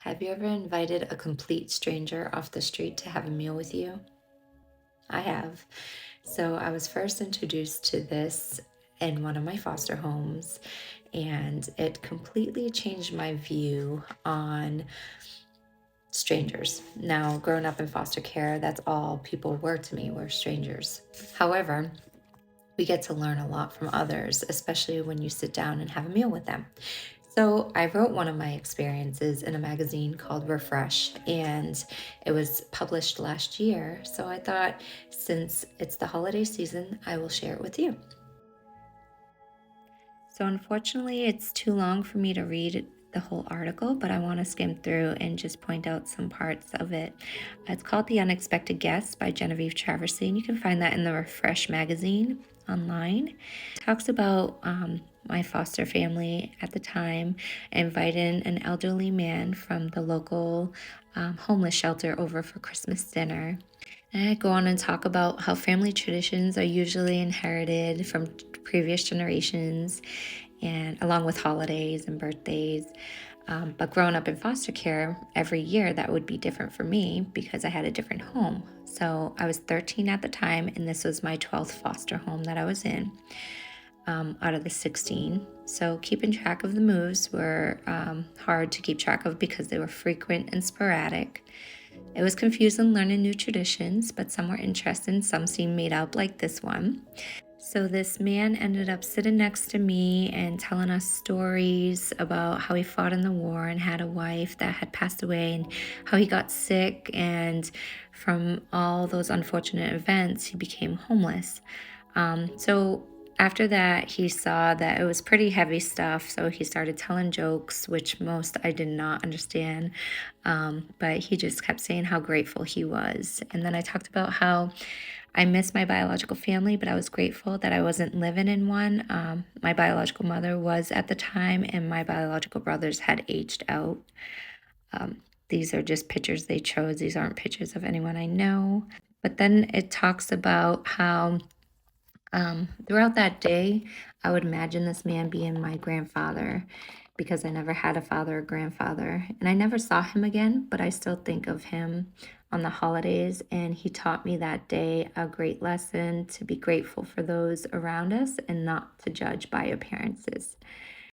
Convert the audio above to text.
Have you ever invited a complete stranger off the street to have a meal with you? I have. So I was first introduced to this in one of my foster homes, and it completely changed my view on strangers. Now, growing up in foster care, that's all people were to me, were strangers. However, we get to learn a lot from others, especially when you sit down and have a meal with them. So, I wrote one of my experiences in a magazine called Refresh, and it was published last year. So, I thought since it's the holiday season, I will share it with you. So, unfortunately, it's too long for me to read the whole article, but I want to skim through and just point out some parts of it. It's called The Unexpected Guest by Genevieve Traversy, and you can find that in the Refresh magazine online. It talks about my foster family at the time inviting an elderly man from the local homeless shelter over for Christmas dinner. And I go on and talk about how family traditions are usually inherited from previous generations and along with holidays and birthdays. But growing up in foster care, every year that would be different for me because I had a different home. So I was 13 at the time, and this was my 12th foster home that I was in out of the 16. So keeping track of the moves were hard to keep track of because they were frequent and sporadic. It was confusing learning new traditions, but some were interesting, some seemed made up, like this one. So, this man ended up sitting next to me and telling us stories about how he fought in the war and had a wife that had passed away, and how he got sick. And from all those unfortunate events, he became homeless. So, after that, he saw that it was pretty heavy stuff. So, he started telling jokes, which most I did not understand. But he just kept saying how grateful he was. And then I talked about how I miss my biological family, but I was grateful that I wasn't living in one. My biological mother was at the time, and my biological brothers had aged out. These are just pictures they chose. These aren't pictures of anyone I know. But then it talks about how throughout that day, I would imagine this man being my grandfather because I never had a father or grandfather. And I never saw him again, but I still think of him on the holidays. And he taught me that day a great lesson to be grateful for those around us and not to judge by appearances.